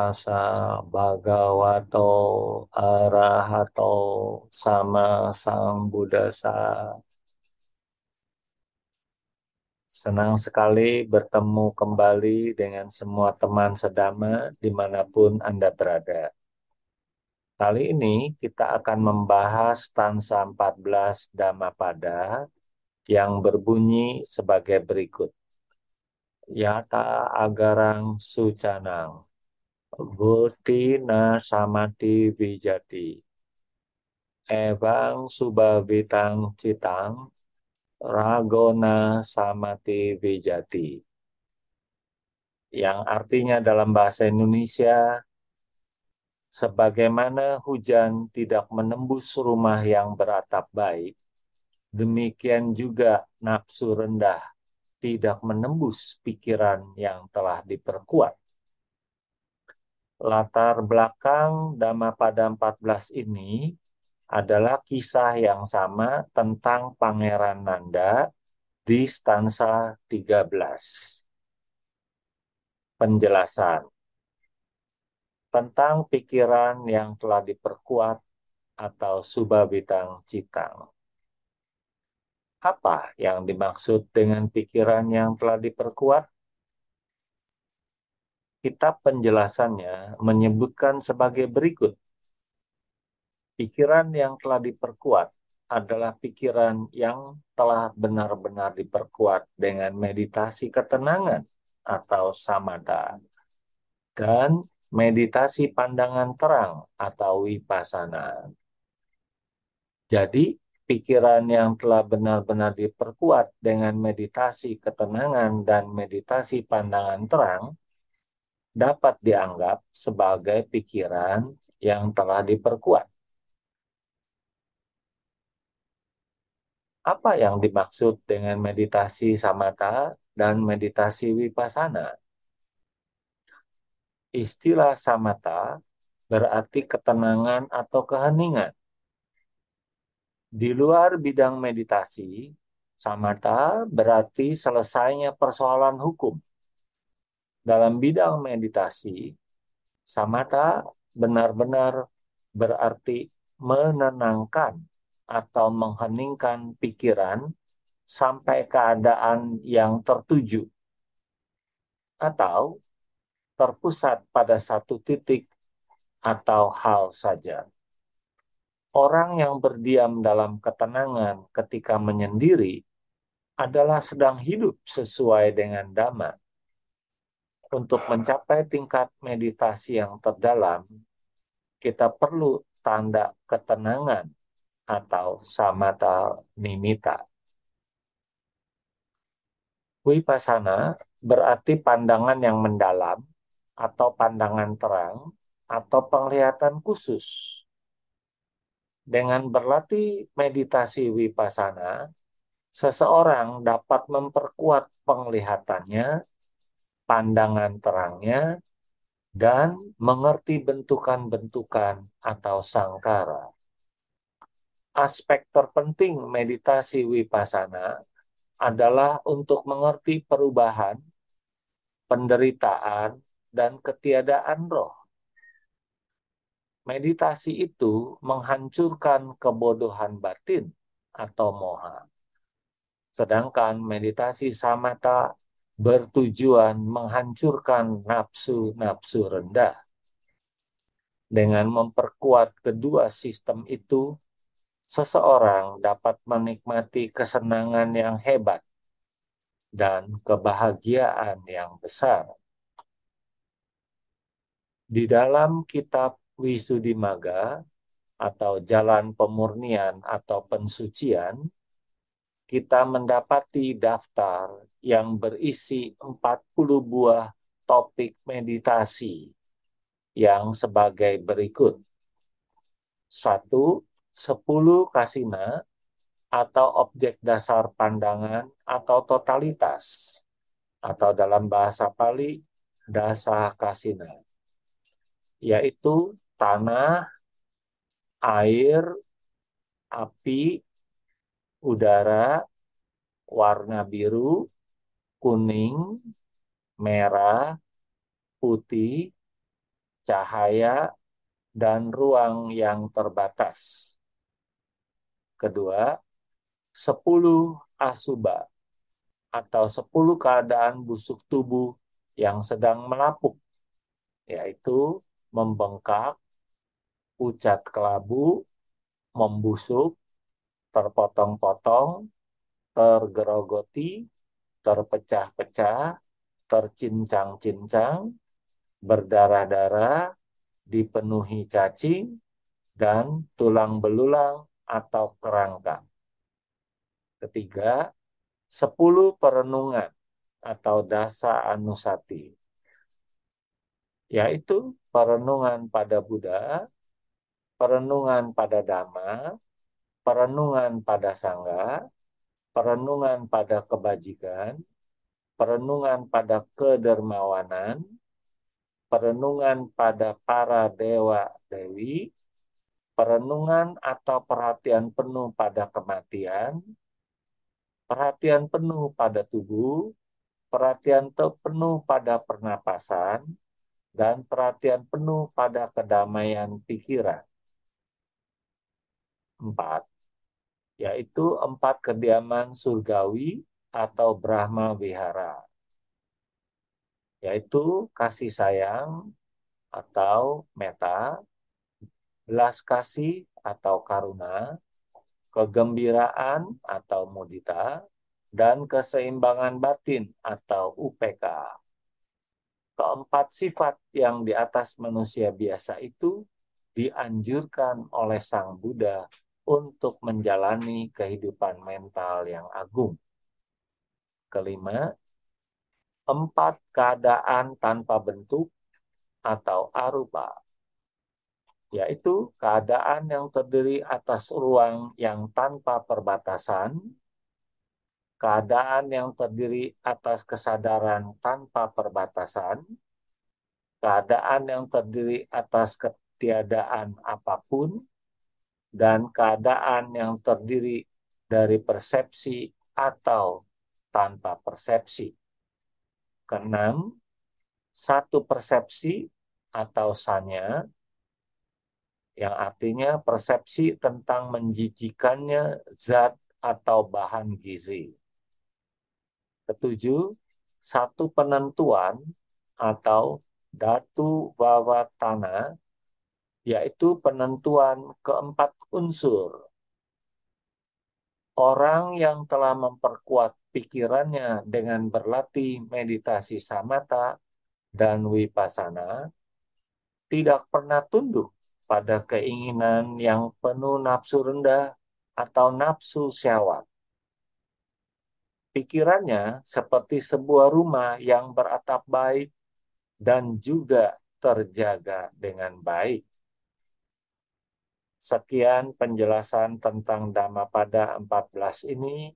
tassa bhagavato arahato sama sambuddhassa. Senang sekali bertemu kembali dengan semua teman sedama dimanapun Anda berada. Kali ini kita akan membahas stansa 14 Dhammapada yang berbunyi sebagai berikut. Yata agarang sucanang, buddhi na samati vijati, evang subhavitang citang, ragona samati vijati. Yang artinya dalam bahasa Indonesia, sebagaimana hujan tidak menembus rumah yang beratap baik, demikian juga nafsu rendah tidak menembus pikiran yang telah diperkuat. Latar belakang Dhammapada 14 ini adalah kisah yang sama tentang Pangeran Nanda di stansa 13. Penjelasan tentang pikiran yang telah diperkuat atau subhabitang citang. Apa yang dimaksud dengan pikiran yang telah diperkuat? Kitab penjelasannya menyebutkan sebagai berikut. Pikiran yang telah diperkuat adalah pikiran yang telah benar-benar diperkuat dengan meditasi ketenangan atau samatha dan meditasi pandangan terang atau vipassana. Jadi, pikiran yang telah benar-benar diperkuat dengan meditasi ketenangan dan meditasi pandangan terang dapat dianggap sebagai pikiran yang telah diperkuat. Apa yang dimaksud dengan meditasi samatha dan meditasi vipassana? Istilah samatha berarti ketenangan atau keheningan. Di luar bidang meditasi, samatha berarti selesainya persoalan hukum. Dalam bidang meditasi, samatha benar-benar berarti menenangkan atau mengheningkan pikiran sampai keadaan yang tertuju atau terpusat pada satu titik atau hal saja. Orang yang berdiam dalam ketenangan ketika menyendiri adalah sedang hidup sesuai dengan Dhamma. Untuk mencapai tingkat meditasi yang terdalam, kita perlu tanda ketenangan atau samatha nimitta. Vipassana berarti pandangan yang mendalam atau pandangan terang atau penglihatan khusus. Dengan berlatih meditasi vipassana, seseorang dapat memperkuat penglihatannya, pandangan terangnya, dan mengerti bentukan-bentukan atau sangkara. Aspek terpenting meditasi vipassana adalah untuk mengerti perubahan, penderitaan, dan ketiadaan roh. Meditasi itu menghancurkan kebodohan batin atau moha. Sedangkan meditasi samatha bertujuan menghancurkan nafsu-nafsu rendah. Dengan memperkuat kedua sistem itu, seseorang dapat menikmati kesenangan yang hebat dan kebahagiaan yang besar. Di dalam kitab Visuddhimagga atau Jalan Pemurnian atau Pensucian, kita mendapati daftar yang berisi 40 buah topik meditasi yang sebagai berikut. 1. 10 kasina atau objek dasar pandangan atau totalitas, atau dalam bahasa Pali, dasa kasina, yaitu tanah, air, api, udara, warna biru, kuning, merah, putih, cahaya, dan ruang yang terbatas. Kedua, 10 asuba atau 10 keadaan busuk tubuh yang sedang melapuk, yaitu membengkak, pucat kelabu, membusuk, terpotong-potong, tergerogoti, terpecah-pecah, tercincang-cincang, berdarah-darah, dipenuhi cacing, dan tulang belulang atau kerangka. Ketiga, 10 perenungan atau dasa anusati, yaitu perenungan pada Buddha, perenungan pada Dhamma, perenungan pada Sangha, perenungan pada kebajikan, perenungan pada kedermawanan, perenungan pada para dewa-dewi, perenungan atau perhatian penuh pada kematian, perhatian penuh pada tubuh, perhatian penuh pada pernapasan, dan perhatian penuh pada kedamaian pikiran. 4, yaitu 4 kediaman surgawi atau Brahma Vihara, yaitu kasih sayang atau metta, belas kasih atau karuna, kegembiraan atau mudita, dan keseimbangan batin atau UPK. Keempat sifat yang di atas manusia biasa itu dianjurkan oleh Sang Buddha untuk menjalani kehidupan mental yang agung. Kelima, 4 keadaan tanpa bentuk atau arupa, yaitu keadaan yang terdiri atas ruang yang tanpa perbatasan, keadaan yang terdiri atas kesadaran tanpa perbatasan, keadaan yang terdiri atas ketiadaan apapun, dan keadaan yang terdiri dari persepsi atau tanpa persepsi. Keenam, 1 persepsi atau sanya, yang artinya persepsi tentang menjijikannya zat atau bahan gizi. Ketujuh, 1 penentuan atau datu wawatana, yaitu penentuan keempat unsur. Orang yang telah memperkuat pikirannya dengan berlatih meditasi samatha dan vipassana tidak pernah tunduk pada keinginan yang penuh nafsu rendah atau nafsu syahwat. Pikirannya seperti sebuah rumah yang beratap baik dan juga terjaga dengan baik. Sekian penjelasan tentang Dhammapada 14 ini,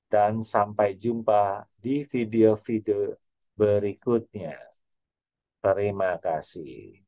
dan sampai jumpa di video-video berikutnya. Terima kasih.